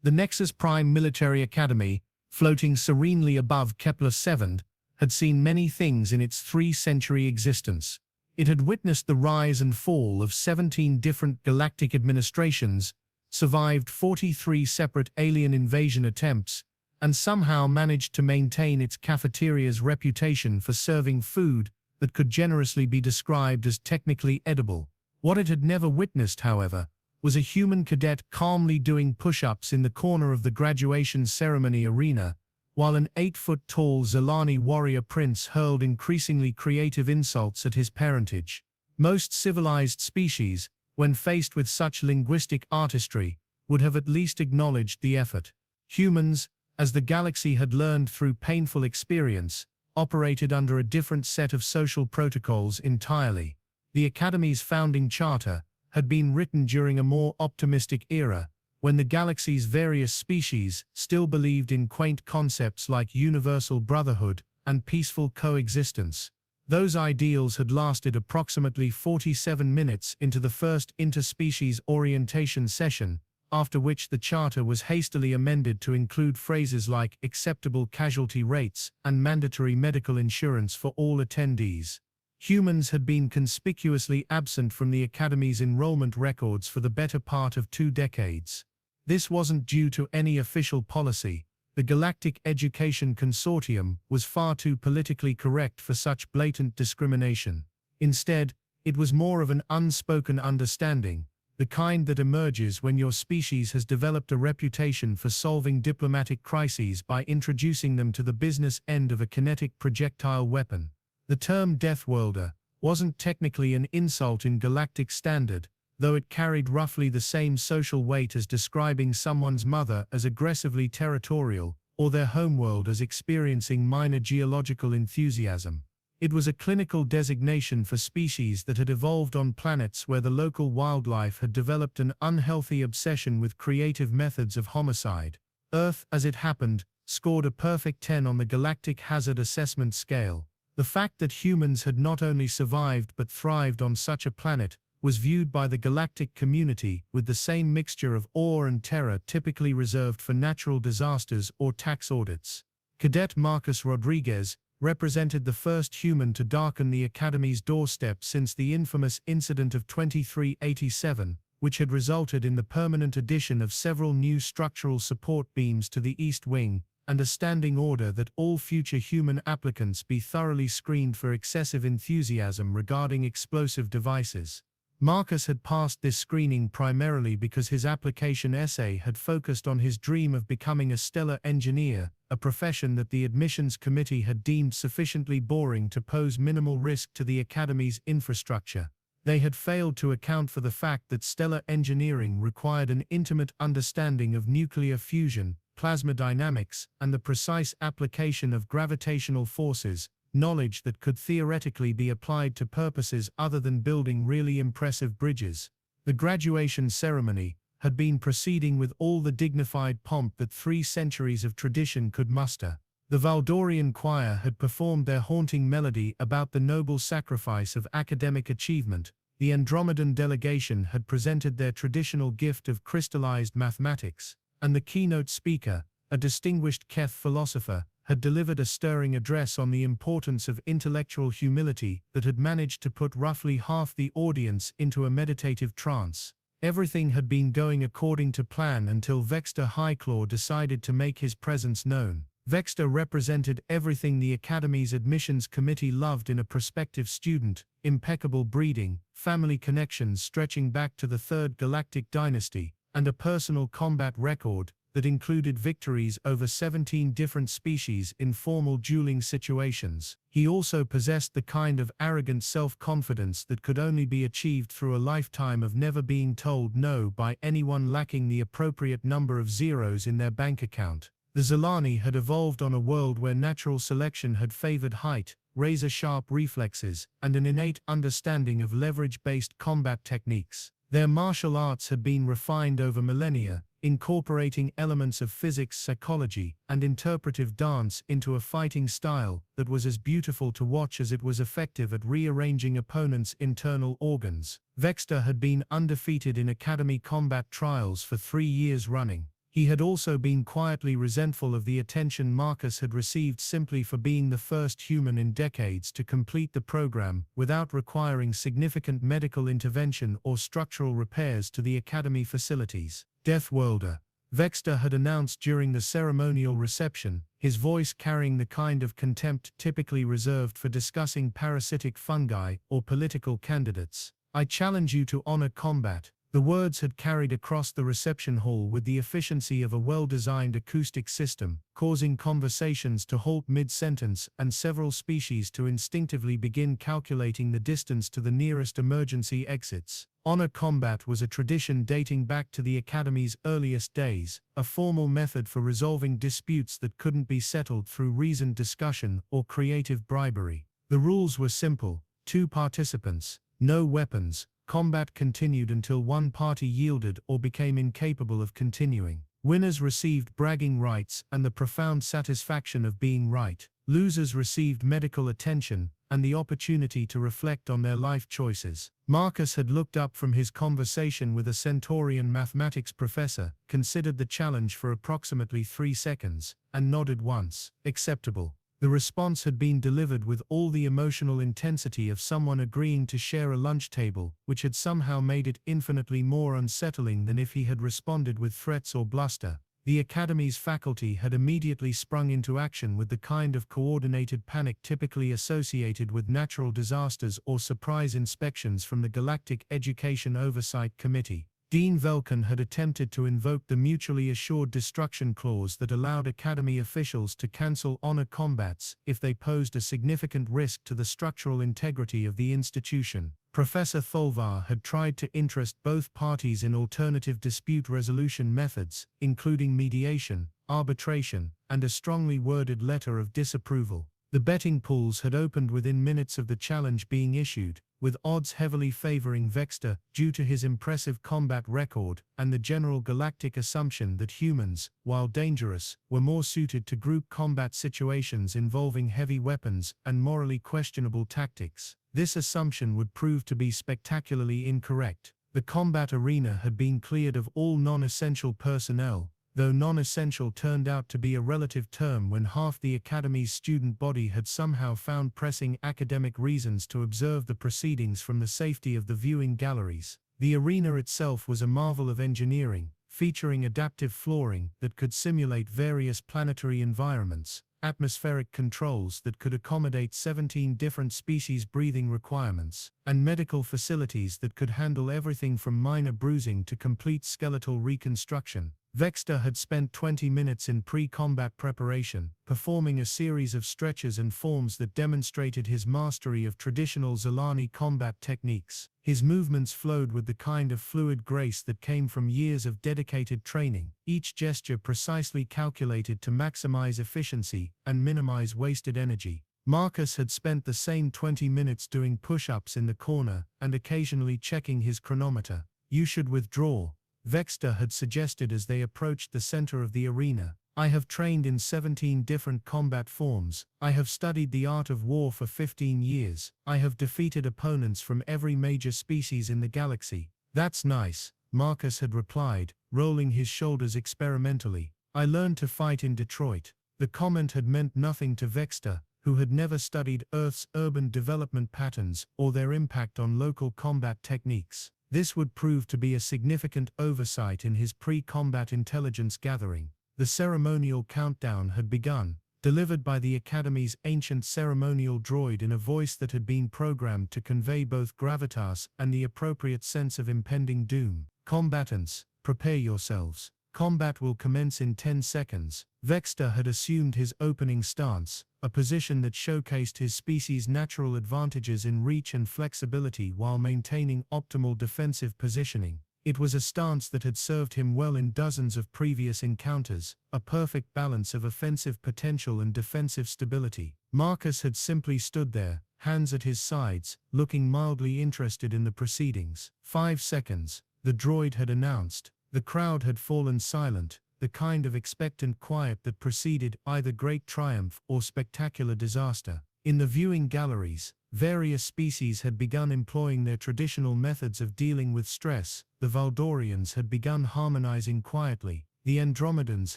The Nexus Prime Military Academy, floating serenely above Kepler-7, had seen many things in its 3-century existence. It had witnessed the rise and fall of 17 different galactic administrations, survived 43 separate alien invasion attempts, and somehow managed to maintain its cafeteria's reputation for serving food that could generously be described as technically edible. What it had never witnessed, however, was a human cadet calmly doing push-ups in the corner of the graduation ceremony arena, while an 8-foot-tall Zilani warrior prince hurled increasingly creative insults at his parentage. Most civilized species, when faced with such linguistic artistry, would have at least acknowledged the effort. Humans, as the galaxy had learned through painful experience, operated under a different set of social protocols entirely. The Academy's founding charter had been written during a more optimistic era, when the galaxy's various species still believed in quaint concepts like universal brotherhood and peaceful coexistence. Those ideals had lasted approximately 47 minutes into the first interspecies orientation session, after which the charter was hastily amended to include phrases like acceptable casualty rates and mandatory medical insurance for all attendees. Humans had been conspicuously absent from the Academy's enrollment records for the better part of 2 decades. This wasn't due to any official policy. The Galactic Education Consortium was far too politically correct for such blatant discrimination. Instead, it was more of an unspoken understanding, the kind that emerges when your species has developed a reputation for solving diplomatic crises by introducing them to the business end of a kinetic projectile weapon. The term Deathworlder wasn't technically an insult in galactic standard, though it carried roughly the same social weight as describing someone's mother as aggressively territorial, or their homeworld as experiencing minor geological enthusiasm. It was a clinical designation for species that had evolved on planets where the local wildlife had developed an unhealthy obsession with creative methods of homicide. Earth, as it happened, scored a perfect 10 on the Galactic Hazard Assessment Scale. The fact that humans had not only survived but thrived on such a planet was viewed by the galactic community with the same mixture of awe and terror typically reserved for natural disasters or tax audits. Cadet Marcus Rodriguez represented the first human to darken the Academy's doorstep since the infamous incident of 2387, which had resulted in the permanent addition of several new structural support beams to the East Wing, and a standing order that all future human applicants be thoroughly screened for excessive enthusiasm regarding explosive devices. Marcus had passed this screening primarily because his application essay had focused on his dream of becoming a stellar engineer, a profession that the admissions committee had deemed sufficiently boring to pose minimal risk to the Academy's infrastructure. They had failed to account for the fact that stellar engineering required an intimate understanding of nuclear fusion, plasma dynamics, and the precise application of gravitational forces, knowledge that could theoretically be applied to purposes other than building really impressive bridges. The graduation ceremony had been proceeding with all the dignified pomp that 3 centuries of tradition could muster. The Valdorian choir had performed their haunting melody about the noble sacrifice of academic achievement. The Andromedan delegation had presented their traditional gift of crystallized mathematics, and the keynote speaker, a distinguished Keth philosopher, had delivered a stirring address on the importance of intellectual humility that had managed to put roughly half the audience into a meditative trance. Everything had been going according to plan until Vexter Highclaw decided to make his presence known. Vexter represented everything the Academy's admissions committee loved in a prospective student: impeccable breeding, family connections stretching back to the Third Galactic Dynasty, and a personal combat record that included victories over 17 different species in formal dueling situations. He also possessed the kind of arrogant self-confidence that could only be achieved through a lifetime of never being told no by anyone lacking the appropriate number of zeros in their bank account. The Zilani had evolved on a world where natural selection had favored height, razor-sharp reflexes, and an innate understanding of leverage-based combat techniques. Their martial arts had been refined over millennia, incorporating elements of physics, psychology, and interpretive dance into a fighting style that was as beautiful to watch as it was effective at rearranging opponents' internal organs. Vexter had been undefeated in Academy combat trials for 3 years running. He had also been quietly resentful of the attention Marcus had received simply for being the first human in decades to complete the program without requiring significant medical intervention or structural repairs to the Academy facilities. Deathworlder, Vexter had announced during the ceremonial reception, his voice carrying the kind of contempt typically reserved for discussing parasitic fungi or political candidates. I challenge you to honor combat. The words had carried across the reception hall with the efficiency of a well-designed acoustic system, causing conversations to halt mid-sentence and several species to instinctively begin calculating the distance to the nearest emergency exits. Honor combat was a tradition dating back to the Academy's earliest days, a formal method for resolving disputes that couldn't be settled through reasoned discussion or creative bribery. The rules were simple: 2 participants, no weapons. Combat continued until one party yielded or became incapable of continuing. Winners received bragging rights and the profound satisfaction of being right. Losers received medical attention and the opportunity to reflect on their life choices. Marcus had looked up from his conversation with a Centaurian mathematics professor, considered the challenge for approximately 3 seconds, and nodded once. Acceptable. The response had been delivered with all the emotional intensity of someone agreeing to share a lunch table, which had somehow made it infinitely more unsettling than if he had responded with threats or bluster. The Academy's faculty had immediately sprung into action with the kind of coordinated panic typically associated with natural disasters or surprise inspections from the Galactic Education Oversight Committee. Dean Velkin had attempted to invoke the mutually assured destruction clause that allowed Academy officials to cancel honor combats if they posed a significant risk to the structural integrity of the institution. Professor Tholvar had tried to interest both parties in alternative dispute resolution methods, including mediation, arbitration, and a strongly worded letter of disapproval. The betting pools had opened within minutes of the challenge being issued, with odds heavily favoring Vexter due to his impressive combat record and the general galactic assumption that humans, while dangerous, were more suited to group combat situations involving heavy weapons and morally questionable tactics. This assumption would prove to be spectacularly incorrect. The combat arena had been cleared of all non-essential personnel, though non-essential turned out to be a relative term when half the Academy's student body had somehow found pressing academic reasons to observe the proceedings from the safety of the viewing galleries. The arena itself was a marvel of engineering, featuring adaptive flooring that could simulate various planetary environments, atmospheric controls that could accommodate 17 different species breathing requirements, and medical facilities that could handle everything from minor bruising to complete skeletal reconstruction. Vexter had spent 20 minutes in pre-combat preparation, performing a series of stretches and forms that demonstrated his mastery of traditional Zolani combat techniques. His movements flowed with the kind of fluid grace that came from years of dedicated training, each gesture precisely calculated to maximize efficiency and minimize wasted energy. Marcus had spent the same 20 minutes doing push-ups in the corner and occasionally checking his chronometer. "You should withdraw," Vexter had suggested as they approached the center of the arena. "I have trained in 17 different combat forms. I have studied the art of war for 15 years. I have defeated opponents from every major species in the galaxy." "That's nice," Marcus had replied, rolling his shoulders experimentally. "I learned to fight in Detroit." The comment had meant nothing to Vexter, who had never studied Earth's urban development patterns or their impact on local combat techniques. This would prove to be a significant oversight in his pre-combat intelligence gathering. The ceremonial countdown had begun, delivered by the Academy's ancient ceremonial droid in a voice that had been programmed to convey both gravitas and the appropriate sense of impending doom. "Combatants, prepare yourselves. Combat will commence in 10 seconds. Vexter had assumed his opening stance, a position that showcased his species' natural advantages in reach and flexibility while maintaining optimal defensive positioning. It was a stance that had served him well in dozens of previous encounters, a perfect balance of offensive potential and defensive stability. Marcus had simply stood there, hands at his sides, looking mildly interested in the proceedings. 5 seconds, the droid had announced. The crowd had fallen silent, the kind of expectant quiet that preceded either great triumph or spectacular disaster. In the viewing galleries, various species had begun employing their traditional methods of dealing with stress. The Valdorians had begun harmonizing quietly, The Andromedans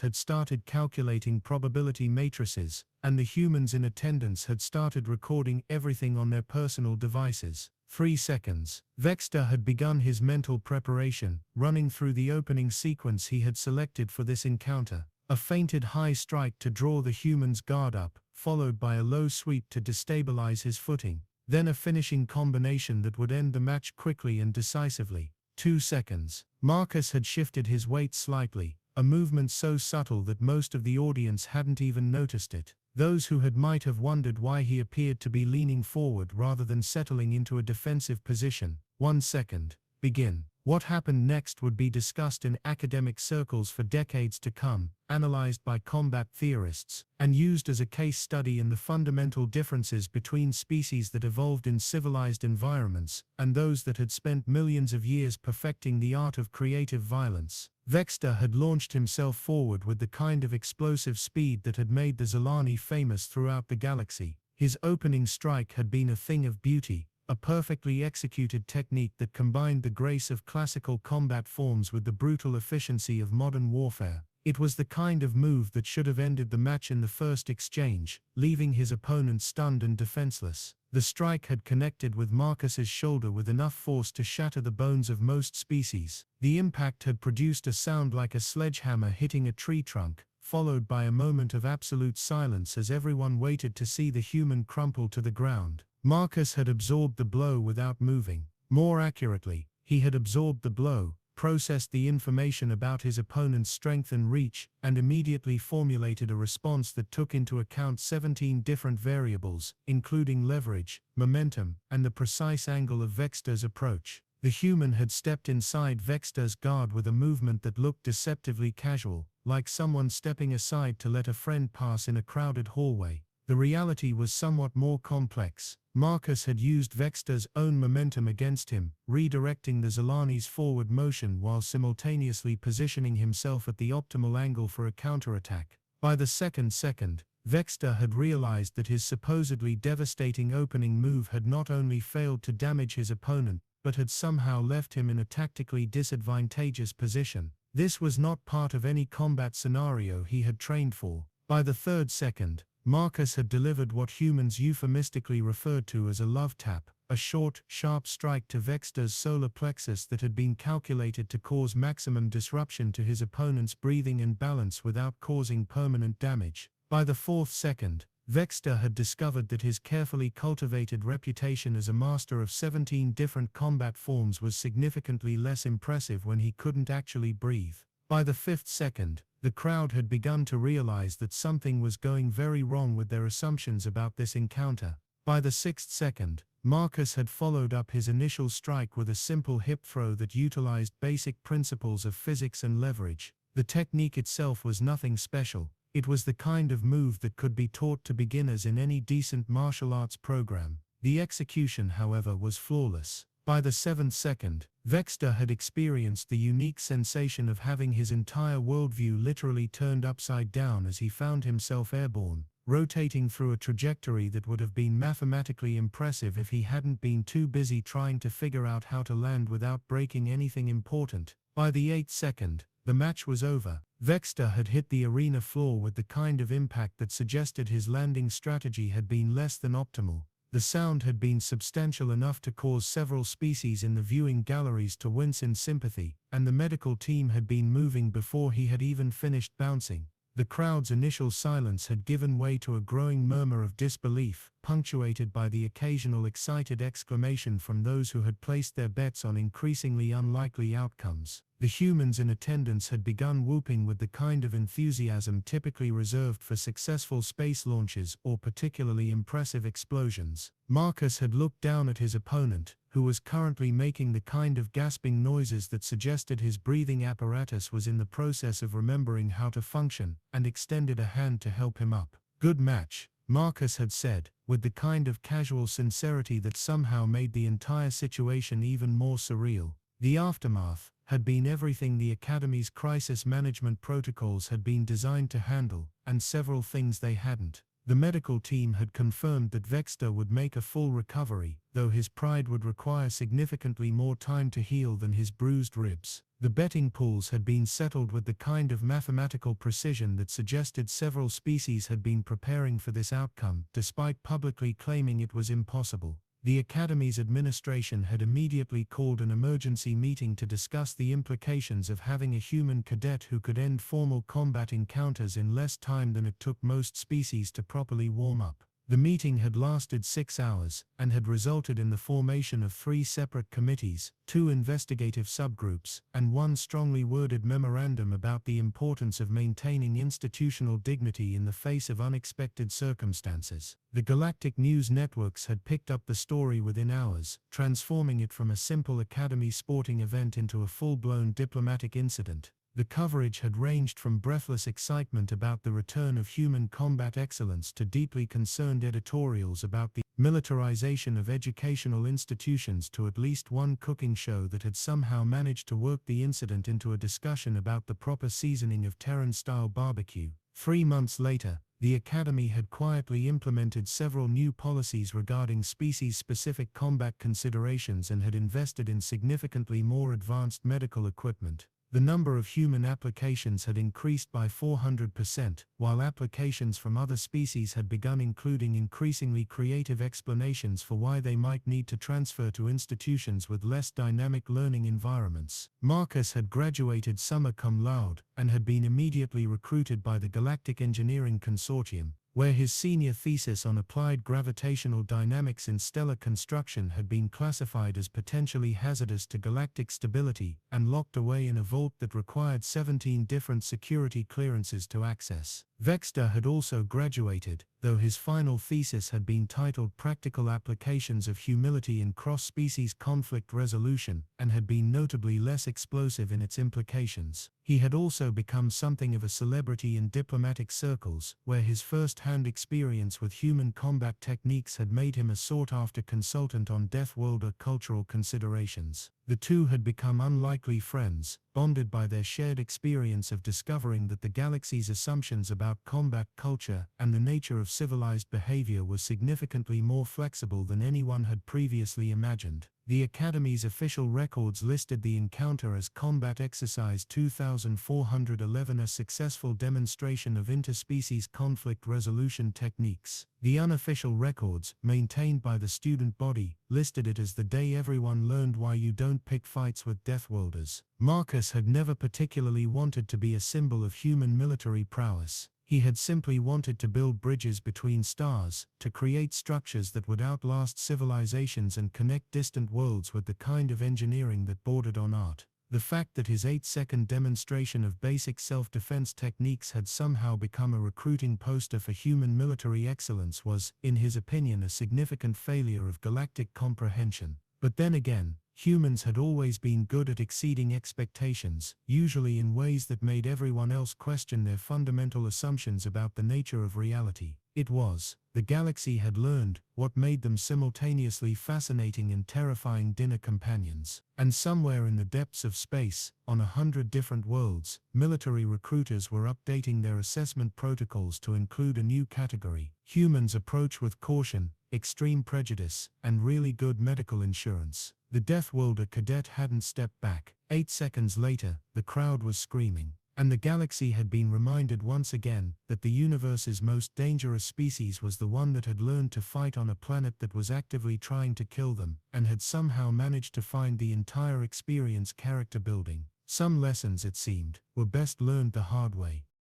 had started calculating probability matrices, and the humans in attendance had started recording everything on their personal devices. 3 seconds. Vexter had begun his mental preparation, running through the opening sequence he had selected for this encounter. A feinted high strike to draw the human's guard up, followed by a low sweep to destabilize his footing. Then a finishing combination that would end the match quickly and decisively. 2 seconds. Marcus had shifted his weight slightly, a movement so subtle that most of the audience hadn't even noticed it. Those who might have wondered why he appeared to be leaning forward rather than settling into a defensive position. 1 second. Begin. What happened next would be discussed in academic circles for decades to come, analyzed by combat theorists, and used as a case study in the fundamental differences between species that evolved in civilized environments and those that had spent millions of years perfecting the art of creative violence. Vexter had launched himself forward with the kind of explosive speed that had made the Zilani famous throughout the galaxy. His opening strike had been a thing of beauty, a perfectly executed technique that combined the grace of classical combat forms with the brutal efficiency of modern warfare. It was the kind of move that should have ended the match in the first exchange, leaving his opponent stunned and defenseless. The strike had connected with Marcus's shoulder with enough force to shatter the bones of most species. The impact had produced a sound like a sledgehammer hitting a tree trunk, followed by a moment of absolute silence as everyone waited to see the human crumple to the ground. Marcus had absorbed the blow without moving. More accurately, he had absorbed the blow, processed the information about his opponent's strength and reach, and immediately formulated a response that took into account 17 different variables, including leverage, momentum, and the precise angle of Vexter's approach. The human had stepped inside Vexter's guard with a movement that looked deceptively casual, like someone stepping aside to let a friend pass in a crowded hallway. The reality was somewhat more complex. Marcus had used Vexter's own momentum against him, redirecting the Zilani's forward motion while simultaneously positioning himself at the optimal angle for a counterattack. By the second, Vexter had realized that his supposedly devastating opening move had not only failed to damage his opponent, but had somehow left him in a tactically disadvantageous position. This was not part of any combat scenario he had trained for. By the third second, Marcus had delivered what humans euphemistically referred to as a love tap, a short, sharp strike to Vexter's solar plexus that had been calculated to cause maximum disruption to his opponent's breathing and balance without causing permanent damage. By the fourth second, Vexter had discovered that his carefully cultivated reputation as a master of 17 different combat forms was significantly less impressive when he couldn't actually breathe. By the fifth second, the crowd had begun to realize that something was going very wrong with their assumptions about this encounter. By the sixth second, Marcus had followed up his initial strike with a simple hip throw that utilized basic principles of physics and leverage. The technique itself was nothing special. It was the kind of move that could be taught to beginners in any decent martial arts program. The execution, however, was flawless. By the seventh second, Vexter had experienced the unique sensation of having his entire worldview literally turned upside down as he found himself airborne, rotating through a trajectory that would have been mathematically impressive if he hadn't been too busy trying to figure out how to land without breaking anything important. By the eighth second, the match was over. Vexter had hit the arena floor with the kind of impact that suggested his landing strategy had been less than optimal. The sound had been substantial enough to cause several species in the viewing galleries to wince in sympathy, and the medical team had been moving before he had even finished bouncing. The crowd's initial silence had given way to a growing murmur of disbelief, punctuated by the occasional excited exclamation from those who had placed their bets on increasingly unlikely outcomes. The humans in attendance had begun whooping with the kind of enthusiasm typically reserved for successful space launches or particularly impressive explosions. Marcus had looked down at his opponent, who was currently making the kind of gasping noises that suggested his breathing apparatus was in the process of remembering how to function, and extended a hand to help him up. "Good match," Marcus had said, with the kind of casual sincerity that somehow made the entire situation even more surreal. The aftermath had been everything the Academy's crisis management protocols had been designed to handle, and several things they hadn't. The medical team had confirmed that Vexter would make a full recovery, though his pride would require significantly more time to heal than his bruised ribs. The betting pools had been settled with the kind of mathematical precision that suggested several species had been preparing for this outcome, despite publicly claiming it was impossible. The Academy's administration had immediately called an emergency meeting to discuss the implications of having a human cadet who could end formal combat encounters in less time than it took most species to properly warm up. The meeting had lasted 6 hours, and had resulted in the formation of 3 separate committees, 2 investigative subgroups, and 1 strongly worded memorandum about the importance of maintaining institutional dignity in the face of unexpected circumstances. The Galactic news networks had picked up the story within hours, transforming it from a simple Academy sporting event into a full-blown diplomatic incident. The coverage had ranged from breathless excitement about the return of human combat excellence to deeply concerned editorials about the militarization of educational institutions to at least one cooking show that had somehow managed to work the incident into a discussion about the proper seasoning of Terran-style barbecue. 3 months later, the Academy had quietly implemented several new policies regarding species-specific combat considerations and had invested in significantly more advanced medical equipment. The number of human applications had increased by 400%, while applications from other species had begun including increasingly creative explanations for why they might need to transfer to institutions with less dynamic learning environments. Marcus had graduated summa cum laude, and had been immediately recruited by the Galactic Engineering Consortium, where his senior thesis on applied gravitational dynamics in stellar construction had been classified as potentially hazardous to galactic stability and locked away in a vault that required 17 different security clearances to access. Vexter had also graduated, though his final thesis had been titled Practical Applications of Humility in Cross-Species Conflict Resolution, and had been notably less explosive in its implications. He had also become something of a celebrity in diplomatic circles, where his first-hand experience with human combat techniques had made him a sought-after consultant on Deathworlder cultural considerations. The two had become unlikely friends, bonded by their shared experience of discovering that the galaxy's assumptions about combat culture and the nature of civilized behavior were significantly more flexible than anyone had previously imagined. The Academy's official records listed the encounter as Combat Exercise 2411, a successful demonstration of interspecies conflict resolution techniques. The unofficial records, maintained by the student body, listed it as the day everyone learned why you don't pick fights with Deathworlders. Marcus had never particularly wanted to be a symbol of human military prowess. He had simply wanted to build bridges between stars, to create structures that would outlast civilizations and connect distant worlds with the kind of engineering that bordered on art. The fact that his 8-second demonstration of basic self-defense techniques had somehow become a recruiting poster for human military excellence was, in his opinion, a significant failure of galactic comprehension. But then again, humans had always been good at exceeding expectations, usually in ways that made everyone else question their fundamental assumptions about the nature of reality. It was, the galaxy had learned, what made them simultaneously fascinating and terrifying dinner companions. And somewhere in the depths of space, on 100 different worlds, military recruiters were updating their assessment protocols to include a new category: humans approach with caution, extreme prejudice, and really good medical insurance. The Deathworlder Cadet hadn't stepped back. 8 seconds later, the crowd was screaming. And the galaxy had been reminded once again that the universe's most dangerous species was the one that had learned to fight on a planet that was actively trying to kill them, and had somehow managed to find the entire experience character building. Some lessons, it seemed, were best learned the hard way.